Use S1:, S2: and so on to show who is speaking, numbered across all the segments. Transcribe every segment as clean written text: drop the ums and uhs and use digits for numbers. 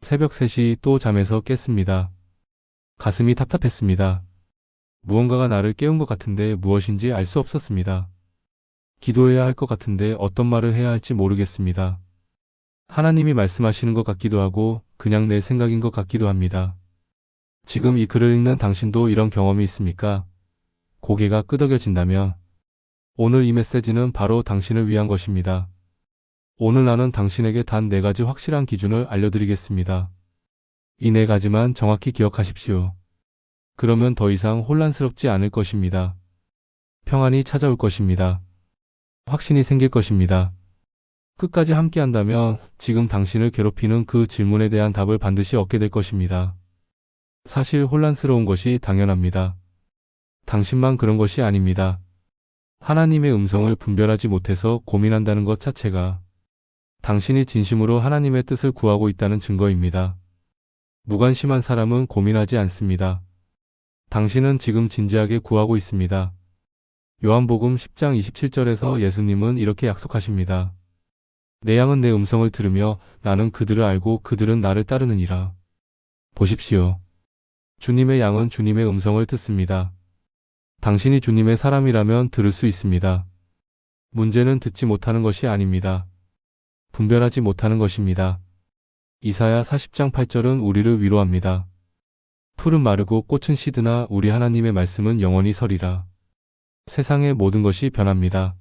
S1: 새벽 3시 또 잠에서 깼습니다. 가슴이 답답했습니다. 무언가가 나를 깨운 것 같은데 무엇인지 알 수 없었습니다. 기도해야 할 것 같은데 어떤 말을 해야 할지 모르겠습니다. 하나님이 말씀하시는 것 같기도 하고 그냥 내 생각인 것 같기도 합니다. 지금 이 글을 읽는 당신도 이런 경험이 있습니까? 고개가 끄덕여진다면 오늘 이 메시지는 바로 당신을 위한 것입니다. 오늘 나는 당신에게 단 4가지 확실한 기준을 알려드리겠습니다. 이 4가지만 정확히 기억하십시오. 그러면 더 이상 혼란스럽지 않을 것입니다. 평안이 찾아올 것입니다. 확신이 생길 것입니다. 끝까지 함께 한다면 지금 당신을 괴롭히는 그 질문에 대한 답을 반드시 얻게 될 것입니다. 사실 혼란스러운 것이 당연합니다. 당신만 그런 것이 아닙니다. 하나님의 음성을 분별하지 못해서 고민한다는 것 자체가 당신이 진심으로 하나님의 뜻을 구하고 있다는 증거입니다. 무관심한 사람은 고민하지 않습니다. 당신은 지금 진지하게 구하고 있습니다. 요한복음 10장 27절에서 예수님은 이렇게 약속하십니다. 내 양은 내 음성을 들으며 나는 그들을 알고 그들은 나를 따르느니라. 보십시오. 주님의 양은 주님의 음성을 듣습니다. 당신이 주님의 사람이라면 들을 수 있습니다. 문제는 듣지 못하는 것이 아닙니다. 분별하지 못하는 것입니다. 이사야 40장 8절은 우리를 위로합니다. 풀은 마르고 꽃은 시드나 우리 하나님의 말씀은 영원히 서리라. 세상의 모든 것이 변합니다.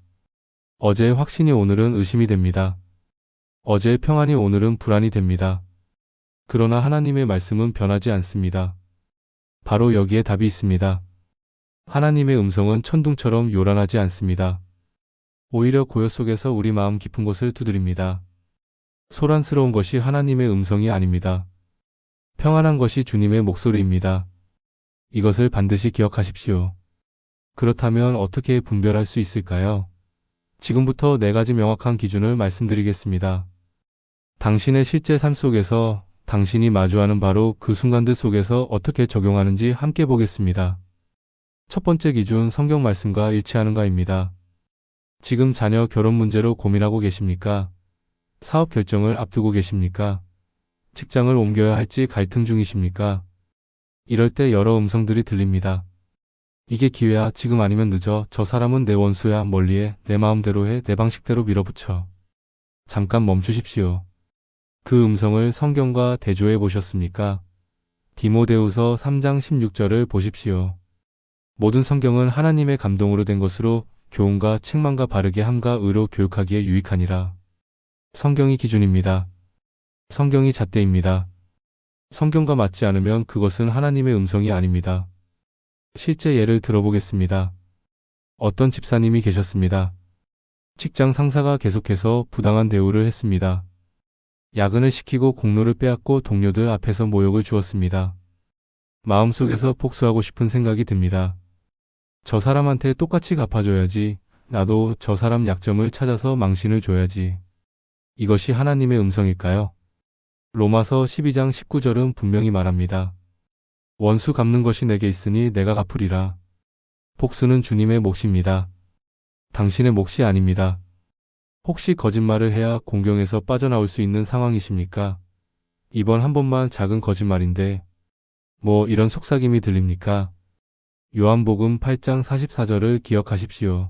S1: 어제의 확신이 오늘은 의심이 됩니다. 어제의 평안이 오늘은 불안이 됩니다. 그러나 하나님의 말씀은 변하지 않습니다. 바로 여기에 답이 있습니다. 하나님의 음성은 천둥처럼 요란하지 않습니다. 오히려 고요 속에서 우리 마음 깊은 곳을 두드립니다. 소란스러운 것이 하나님의 음성이 아닙니다. 평안한 것이 주님의 목소리입니다. 이것을 반드시 기억하십시오. 그렇다면 어떻게 분별할 수 있을까요? 지금부터 4가지 명확한 기준을 말씀드리겠습니다. 당신의 실제 삶 속에서 당신이 마주하는 바로 그 순간들 속에서 어떻게 적용하는지 함께 보겠습니다. 첫 번째 기준, 성경 말씀과 일치하는가입니다. 지금 자녀 결혼 문제로 고민하고 계십니까? 사업 결정을 앞두고 계십니까? 직장을 옮겨야 할지 갈등 중이십니까? 이럴 때 여러 음성들이 들립니다. 이게 기회야, 지금 아니면 늦어, 저 사람은 내 원수야, 멀리해, 내 마음대로 해, 내 방식대로 밀어붙여. 잠깐 멈추십시오. 그 음성을 성경과 대조해 보셨습니까? 디모데후서 3장 16절을 보십시오. 모든 성경은 하나님의 감동으로 된 것으로 교훈과 책망과 바르게 함과 의로 교육하기에 유익하니라. 성경이 기준입니다. 성경이 잣대입니다. 성경과 맞지 않으면 그것은 하나님의 음성이 아닙니다. 실제 예를 들어보겠습니다. 어떤 집사님이 계셨습니다. 직장 상사가 계속해서 부당한 대우를 했습니다. 야근을 시키고 공로를 빼앗고 동료들 앞에서 모욕을 주었습니다. 마음속에서 복수하고 싶은 생각이 듭니다. 저 사람한테 똑같이 갚아줘야지. 나도 저 사람 약점을 찾아서 망신을 줘야지. 이것이 하나님의 음성일까요? 로마서 12장 19절은 분명히 말합니다. 원수 갚는 것이 내게 있으니 내가 갚으리라. 복수는 주님의 몫입니다. 당신의 몫이 아닙니다. 혹시 거짓말을 해야 공경에서 빠져나올 수 있는 상황이십니까? 이번 한 번만 작은 거짓말인데 뭐 이런 속삭임이 들립니까? 요한복음 8장 44절을 기억하십시오.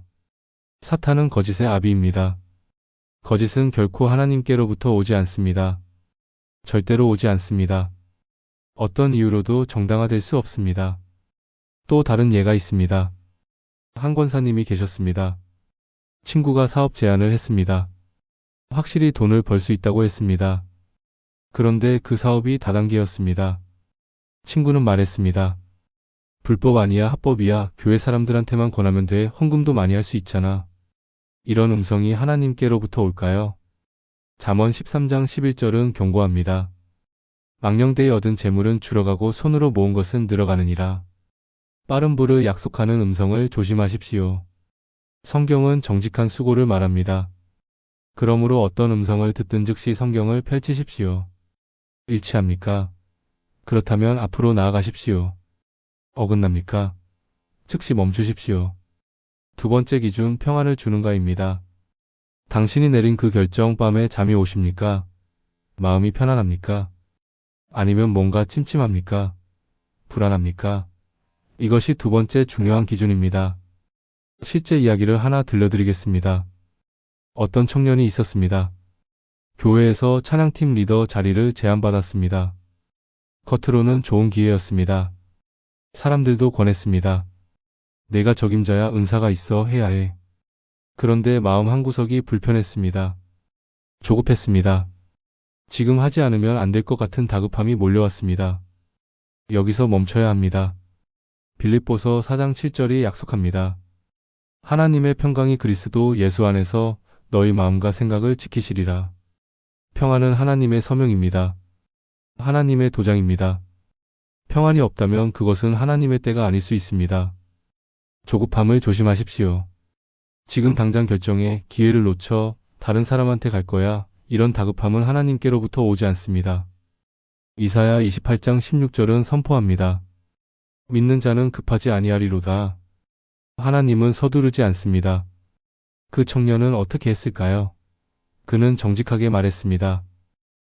S1: 사탄은 거짓의 아비입니다. 거짓은 결코 하나님께로부터 오지 않습니다. 절대로 오지 않습니다. 어떤 이유로도 정당화될 수 없습니다. 또 다른 예가 있습니다. 한 권사님이 계셨습니다. 친구가 사업 제안을 했습니다. 확실히 돈을 벌 수 있다고 했습니다. 그런데 그 사업이 다단계였습니다. 친구는 말했습니다. 불법 아니야, 합법이야. 교회 사람들한테만 권하면 돼. 헌금도 많이 할 수 있잖아. 이런 음성이 하나님께로부터 올까요? 잠언 13장 11절은 경고합니다. 망령되이 얻은 재물은 줄어가고 손으로 모은 것은 늘어가느니라. 빠른 부를 약속하는 음성을 조심하십시오. 성경은 정직한 수고를 말합니다. 그러므로 어떤 음성을 듣든 즉시 성경을 펼치십시오. 일치합니까? 그렇다면 앞으로 나아가십시오. 어긋납니까? 즉시 멈추십시오. 두 번째 기준, 평안을 주는가입니다. 당신이 내린 그 결정, 밤에 잠이 오십니까? 마음이 편안합니까? 아니면 뭔가 찜찜합니까? 불안합니까? 이것이 두 번째 중요한 기준입니다. 실제 이야기를 하나 들려드리겠습니다. 어떤 청년이 있었습니다. 교회에서 찬양팀 리더 자리를 제안받았습니다. 겉으로는 좋은 기회였습니다. 사람들도 권했습니다. 내가 적임자야, 은사가 있어 해야 해. 그런데 마음 한구석이 불편했습니다. 조급했습니다. 지금 하지 않으면 안 될 것 같은 다급함이 몰려왔습니다. 여기서 멈춰야 합니다. 빌립보서 4장 7절이 약속합니다. 하나님의 평강이 그리스도 예수 안에서 너희 마음과 생각을 지키시리라. 평안은 하나님의 서명입니다. 하나님의 도장입니다. 평안이 없다면 그것은 하나님의 때가 아닐 수 있습니다. 조급함을 조심하십시오. 지금 당장 결정해 기회를 놓쳐 다른 사람한테 갈 거야. 이런 다급함은 하나님께로부터 오지 않습니다. 이사야 28장 16절은 선포합니다. 믿는 자는 급하지 아니하리로다. 하나님은 서두르지 않습니다. 그 청년은 어떻게 했을까요? 그는 정직하게 말했습니다.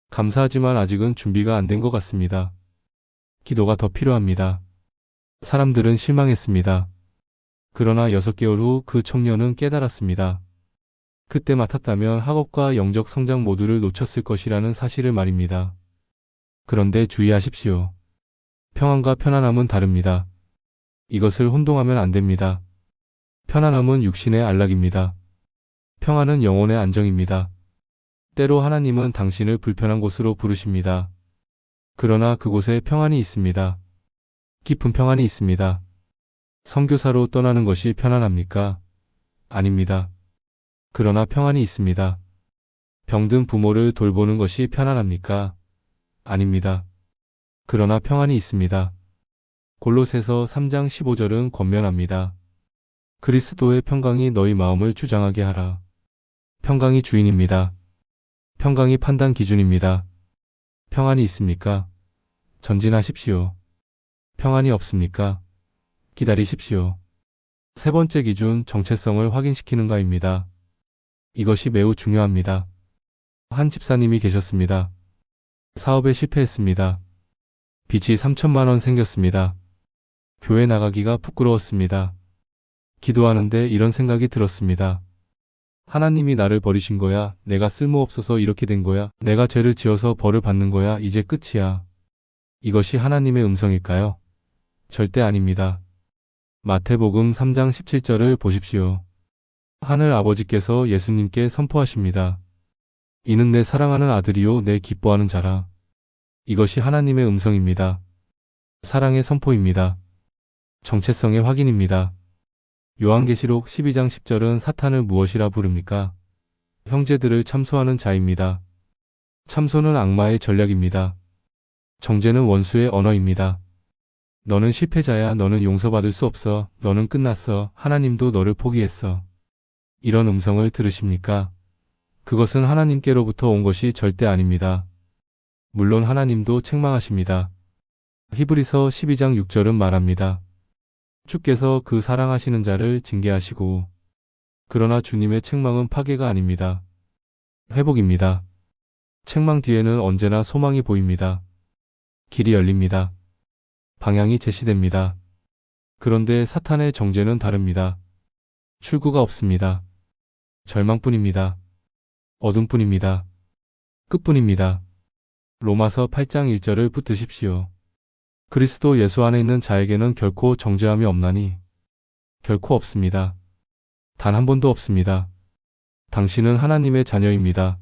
S1: 감사하지만 아직은 준비가 안 된 것 같습니다. 기도가 더 필요합니다. 사람들은 실망했습니다. 그러나 6개월 후 그 청년은 깨달았습니다. 그때 맡았다면 학업과 영적 성장 모두를 놓쳤을 것이라는 사실을 말입니다. 그런데 주의하십시오. 평안과 편안함은 다릅니다. 이것을 혼동하면 안 됩니다. 편안함은 육신의 안락입니다. 평안은 영혼의 안정입니다. 때로 하나님은 당신을 불편한 곳으로 부르십니다. 그러나 그곳에 평안이 있습니다. 깊은 평안이 있습니다. 선교사로 떠나는 것이 편안합니까? 아닙니다. 그러나 평안이 있습니다. 병든 부모를 돌보는 것이 편안합니까? 아닙니다. 그러나 평안이 있습니다. 골로새서 3장 15절은 권면합니다. 그리스도의 평강이 너희 마음을 주장하게 하라. 평강이 주인입니다. 평강이 판단 기준입니다. 평안이 있습니까? 전진하십시오. 평안이 없습니까? 기다리십시오. 세 번째 기준, 정체성을 확인시키는가입니다. 이것이 매우 중요합니다. 한 집사님이 계셨습니다. 사업에 실패했습니다. 빚이 3천만 원 생겼습니다. 교회 나가기가 부끄러웠습니다. 기도하는데 이런 생각이 들었습니다. 하나님이 나를 버리신 거야. 내가 쓸모없어서 이렇게 된 거야. 내가 죄를 지어서 벌을 받는 거야. 이제 끝이야. 이것이 하나님의 음성일까요? 절대 아닙니다. 마태복음 3장 17절을 보십시오. 하늘 아버지께서 예수님께 선포하십니다. 이는 내 사랑하는 아들이요 내 기뻐하는 자라. 이것이 하나님의 음성입니다. 사랑의 선포입니다. 정체성의 확인입니다. 요한계시록 12장 10절은 사탄을 무엇이라 부릅니까? 형제들을 참소하는 자입니다. 참소는 악마의 전략입니다. 정죄는 원수의 언어입니다. 너는 실패자야. 너는 용서받을 수 없어. 너는 끝났어. 하나님도 너를 포기했어. 이런 음성을 들으십니까? 그것은 하나님께로부터 온 것이 절대 아닙니다. 물론 하나님도 책망하십니다. 히브리서 12장 6절은 말합니다. 주께서 그 사랑하시는 자를 징계하시고, 그러나 주님의 책망은 파괴가 아닙니다. 회복입니다. 책망 뒤에는 언제나 소망이 보입니다. 길이 열립니다. 방향이 제시됩니다. 그런데 사탄의 정죄는 다릅니다. 출구가 없습니다. 절망뿐입니다. 어둠뿐입니다. 끝뿐입니다. 로마서 8장 1절을 붙드십시오. 그리스도 예수 안에 있는 자에게는 결코 정죄함이 없나니? 결코 없습니다. 단 한 번도 없습니다. 당신은 하나님의 자녀입니다.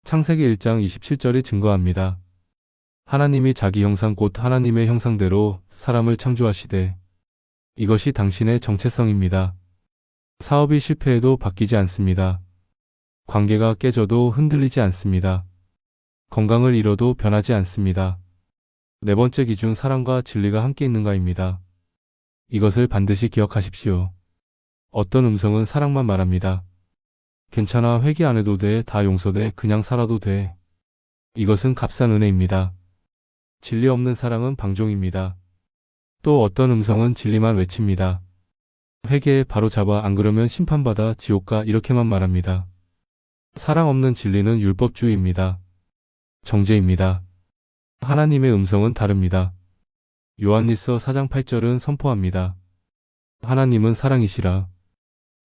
S1: 창세기 1장 27절이 증거합니다. 하나님이 자기 형상 곧 하나님의 형상대로 사람을 창조하시되 이것이 당신의 정체성입니다. 사업이 실패해도 바뀌지 않습니다. 관계가 깨져도 흔들리지 않습니다. 건강을 잃어도 변하지 않습니다. 네 번째 기준, 사랑과 진리가 함께 있는가입니다. 이것을 반드시 기억하십시오. 어떤 음성은 사랑만 말합니다. 괜찮아, 회개 안 해도 돼, 다 용서돼, 그냥 살아도 돼. 이것은 값싼 은혜입니다. 진리 없는 사랑은 방종입니다. 또 어떤 음성은 진리만 외칩니다. 회개에 바로 잡아, 안 그러면 심판받아, 지옥가, 이렇게만 말합니다. 사랑 없는 진리는 율법주의입니다. 정죄입니다. 하나님의 음성은 다릅니다. 요한일서 4장 8절은 선포합니다. 하나님은 사랑이시라.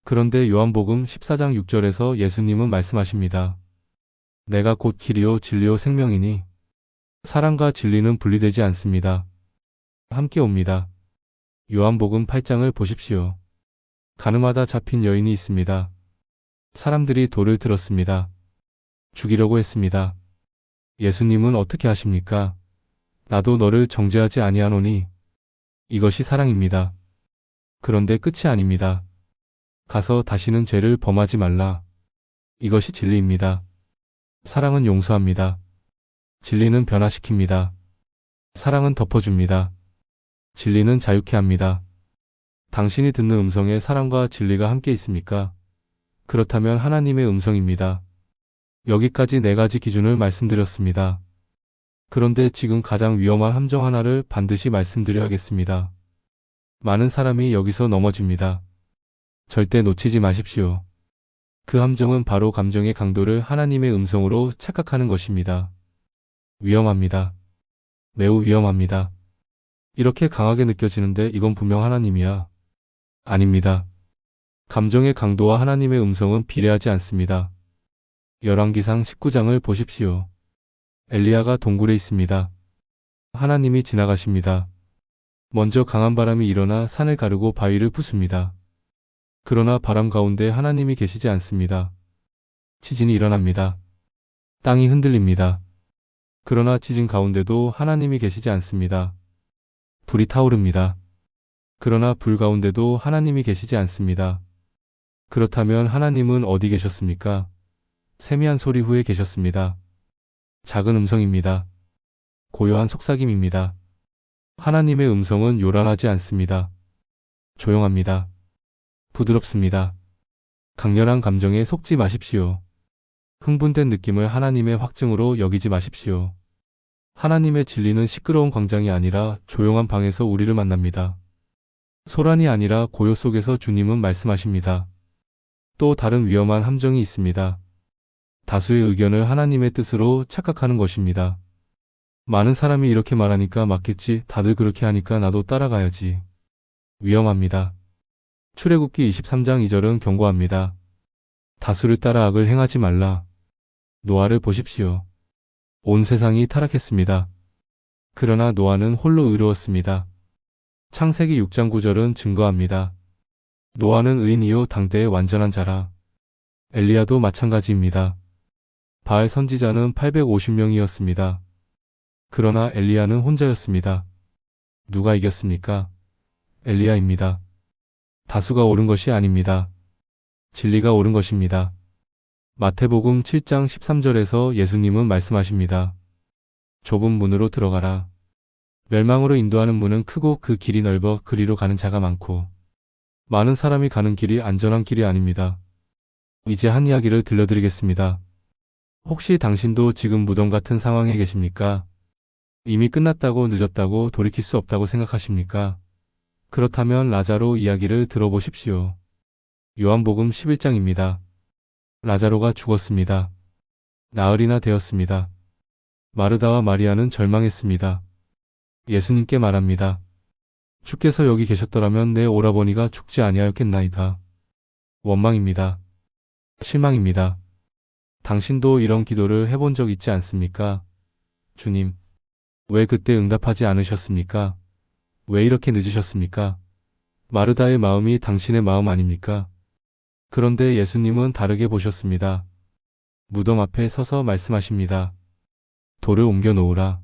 S1: 그런데 요한복음 14장 6절에서 예수님은 말씀하십니다. 내가 곧 길이요 진리요 생명이니 사랑과 진리는 분리되지 않습니다. 함께 옵니다. 요한복음 8장을 보십시오. 가늠하다 잡힌 여인이 있습니다. 사람들이 돌을 들었습니다. 죽이려고 했습니다. 예수님은 어떻게 하십니까? 나도 너를 정죄하지 아니하노니 이것이 사랑입니다. 그런데 끝이 아닙니다. 가서 다시는 죄를 범하지 말라. 이것이 진리입니다. 사랑은 용서합니다. 진리는 변화시킵니다. 사랑은 덮어줍니다. 진리는 자유케 합니다. 당신이 듣는 음성에 사랑과 진리가 함께 있습니까? 그렇다면 하나님의 음성입니다. 여기까지 4가지 기준을 말씀드렸습니다. 그런데 지금 가장 위험한 함정 하나를 반드시 말씀드려야겠습니다. 많은 사람이 여기서 넘어집니다. 절대 놓치지 마십시오. 그 함정은 바로 감정의 강도를 하나님의 음성으로 착각하는 것입니다. 위험합니다. 매우 위험합니다. 이렇게 강하게 느껴지는데 이건 분명 하나님이야. 아닙니다. 감정의 강도와 하나님의 음성은 비례하지 않습니다. 열왕기상 19장을 보십시오. 엘리야가 동굴에 있습니다. 하나님이 지나가십니다. 먼저 강한 바람이 일어나 산을 가르고 바위를 부숩니다. 그러나 바람 가운데 하나님이 계시지 않습니다. 지진이 일어납니다. 땅이 흔들립니다. 그러나 지진 가운데도 하나님이 계시지 않습니다. 불이 타오릅니다. 그러나 불 가운데도 하나님이 계시지 않습니다. 그렇다면 하나님은 어디 계셨습니까? 세미한 소리 후에 계셨습니다. 작은 음성입니다. 고요한 속삭임입니다. 하나님의 음성은 요란하지 않습니다. 조용합니다. 부드럽습니다. 강렬한 감정에 속지 마십시오. 흥분된 느낌을 하나님의 확증으로 여기지 마십시오. 하나님의 진리는 시끄러운 광장이 아니라 조용한 방에서 우리를 만납니다. 소란이 아니라 고요 속에서 주님은 말씀하십니다. 또 다른 위험한 함정이 있습니다. 다수의 의견을 하나님의 뜻으로 착각하는 것입니다. 많은 사람이 이렇게 말하니까 맞겠지, 다들 그렇게 하니까 나도 따라가야지. 위험합니다. 출애굽기 23장 2절은 경고합니다. 다수를 따라 악을 행하지 말라. 노아를 보십시오. 온 세상이 타락했습니다. 그러나 노아는 홀로 의로웠습니다. 창세기 6장 9절은 증거합니다. 노아는 의인이요 당대의 완전한 자라. 엘리야도 마찬가지입니다. 바알 선지자는 850명이었습니다. 그러나 엘리야는 혼자였습니다. 누가 이겼습니까? 엘리야입니다. 다수가 옳은 것이 아닙니다. 진리가 옳은 것입니다. 마태복음 7장 13절에서 예수님은 말씀하십니다. 좁은 문으로 들어가라. 멸망으로 인도하는 문은 크고 그 길이 넓어 그리로 가는 자가 많고 많은 사람이 가는 길이 안전한 길이 아닙니다. 이제 한 이야기를 들려드리겠습니다. 혹시 당신도 지금 무덤 같은 상황에 계십니까? 이미 끝났다고 늦었다고 돌이킬 수 없다고 생각하십니까? 그렇다면 라자로 이야기를 들어보십시오. 요한복음 11장입니다. 라자로가 죽었습니다. 나흘이나 되었습니다. 마르다와 마리아는 절망했습니다. 예수님께 말합니다. 주께서 여기 계셨더라면 내 오라버니가 죽지 아니하였겠나이다. 원망입니다. 실망입니다. 당신도 이런 기도를 해본 적 있지 않습니까? 주님, 왜 그때 응답하지 않으셨습니까? 왜 이렇게 늦으셨습니까? 마르다의 마음이 당신의 마음 아닙니까? 그런데 예수님은 다르게 보셨습니다. 무덤 앞에 서서 말씀하십니다. 돌을 옮겨 놓으라.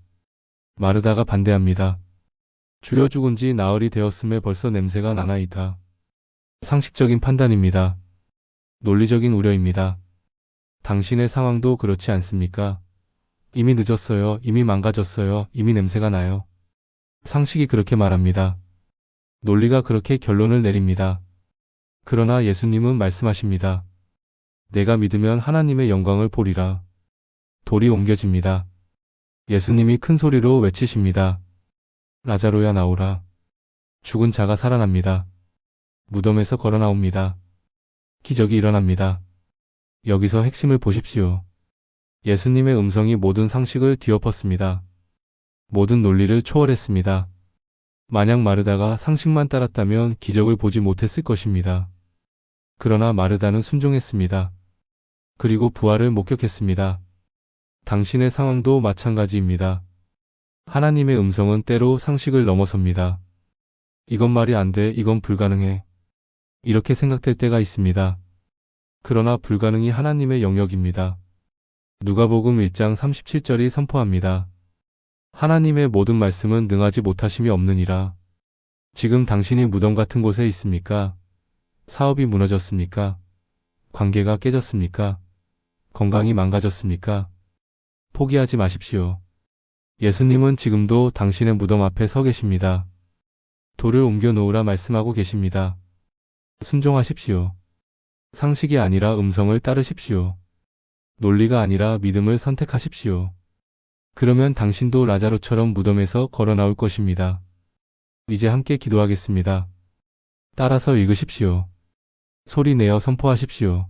S1: 마르다가 반대합니다. 주여 죽은 지 나흘이 되었음에 벌써 냄새가 나나이다. 상식적인 판단입니다. 논리적인 우려입니다. 당신의 상황도 그렇지 않습니까? 이미 늦었어요. 이미 망가졌어요. 이미 냄새가 나요. 상식이 그렇게 말합니다. 논리가 그렇게 결론을 내립니다. 그러나 예수님은 말씀하십니다. 내가 믿으면 하나님의 영광을 보리라. 돌이 옮겨집니다. 예수님이 큰 소리로 외치십니다. 라자로야 나오라. 죽은 자가 살아납니다. 무덤에서 걸어 나옵니다. 기적이 일어납니다. 여기서 핵심을 보십시오. 예수님의 음성이 모든 상식을 뒤엎었습니다. 모든 논리를 초월했습니다. 만약 마르다가 상식만 따랐다면 기적을 보지 못했을 것입니다. 그러나 마르다는 순종했습니다. 그리고 부활을 목격했습니다. 당신의 상황도 마찬가지입니다. 하나님의 음성은 때로 상식을 넘어섭니다. 이건 말이 안 돼, 이건 불가능해. 이렇게 생각될 때가 있습니다. 그러나 불가능이 하나님의 영역입니다. 누가복음 1장 37절이 선포합니다. 하나님의 모든 말씀은 능하지 못하심이 없느니라. 지금 당신이 무덤 같은 곳에 있습니까? 사업이 무너졌습니까? 관계가 깨졌습니까? 건강이 망가졌습니까? 포기하지 마십시오. 예수님은 지금도 당신의 무덤 앞에 서 계십니다. 돌을 옮겨 놓으라 말씀하고 계십니다. 순종하십시오. 상식이 아니라 음성을 따르십시오. 논리가 아니라 믿음을 선택하십시오. 그러면 당신도 라자로처럼 무덤에서 걸어 나올 것입니다. 이제 함께 기도하겠습니다. 따라서 읽으십시오. 소리 내어 선포하십시오.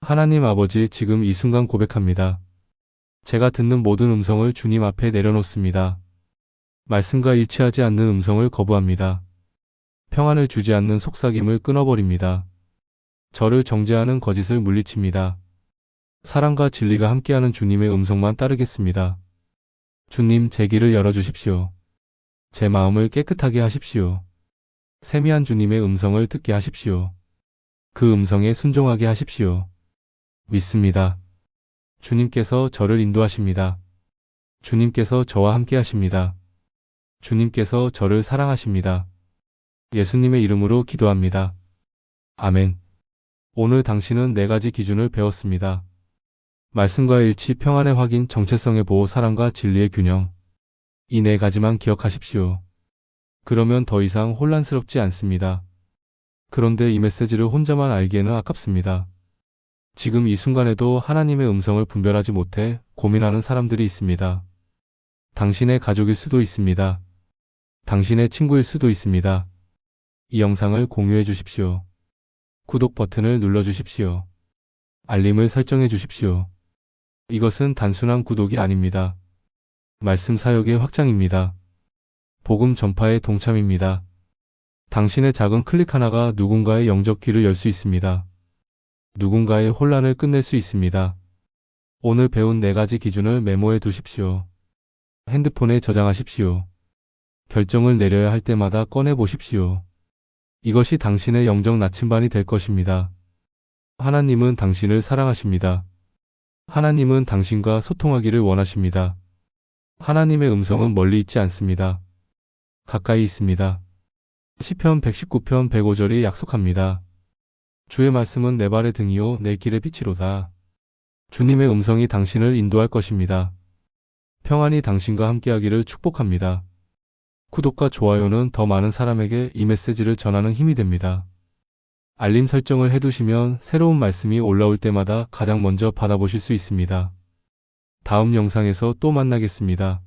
S1: 하나님 아버지, 지금 이 순간 고백합니다. 제가 듣는 모든 음성을 주님 앞에 내려놓습니다. 말씀과 일치하지 않는 음성을 거부합니다. 평안을 주지 않는 속삭임을 끊어버립니다. 저를 정죄하는 거짓을 물리칩니다. 사랑과 진리가 함께하는 주님의 음성만 따르겠습니다. 주님, 제 길을 열어주십시오. 제 마음을 깨끗하게 하십시오. 세미한 주님의 음성을 듣게 하십시오. 그 음성에 순종하게 하십시오. 믿습니다. 주님께서 저를 인도하십니다. 주님께서 저와 함께 하십니다. 주님께서 저를 사랑하십니다. 예수님의 이름으로 기도합니다. 아멘. 오늘 당신은 4가지 기준을 배웠습니다. 말씀과의 일치, 평안의 확인, 정체성의 보호, 사랑과 진리의 균형. 이 4가지만 기억하십시오. 그러면 더 이상 혼란스럽지 않습니다. 그런데 이 메시지를 혼자만 알기에는 아깝습니다. 지금 이 순간에도 하나님의 음성을 분별하지 못해 고민하는 사람들이 있습니다. 당신의 가족일 수도 있습니다. 당신의 친구일 수도 있습니다. 이 영상을 공유해 주십시오. 구독 버튼을 눌러 주십시오. 알림을 설정해 주십시오. 이것은 단순한 구독이 아닙니다. 말씀 사역의 확장입니다. 복음 전파의 동참입니다. 당신의 작은 클릭 하나가 누군가의 영적 귀를 열 수 있습니다. 누군가의 혼란을 끝낼 수 있습니다. 오늘 배운 4가지 기준을 메모해 두십시오. 핸드폰에 저장하십시오. 결정을 내려야 할 때마다 꺼내 보십시오. 이것이 당신의 영적 나침반이 될 것입니다. 하나님은 당신을 사랑하십니다. 하나님은 당신과 소통하기를 원하십니다. 하나님의 음성은 멀리 있지 않습니다. 가까이 있습니다. 시편 119편 105절이 약속합니다. 주의 말씀은 내 발의 등이요 내 길의 빛이로다. 주님의 음성이 당신을 인도할 것입니다. 평안이 당신과 함께하기를 축복합니다. 구독과 좋아요는 더 많은 사람에게 이 메시지를 전하는 힘이 됩니다. 알림 설정을 해두시면 새로운 말씀이 올라올 때마다 가장 먼저 받아보실 수 있습니다. 다음 영상에서 또 만나겠습니다.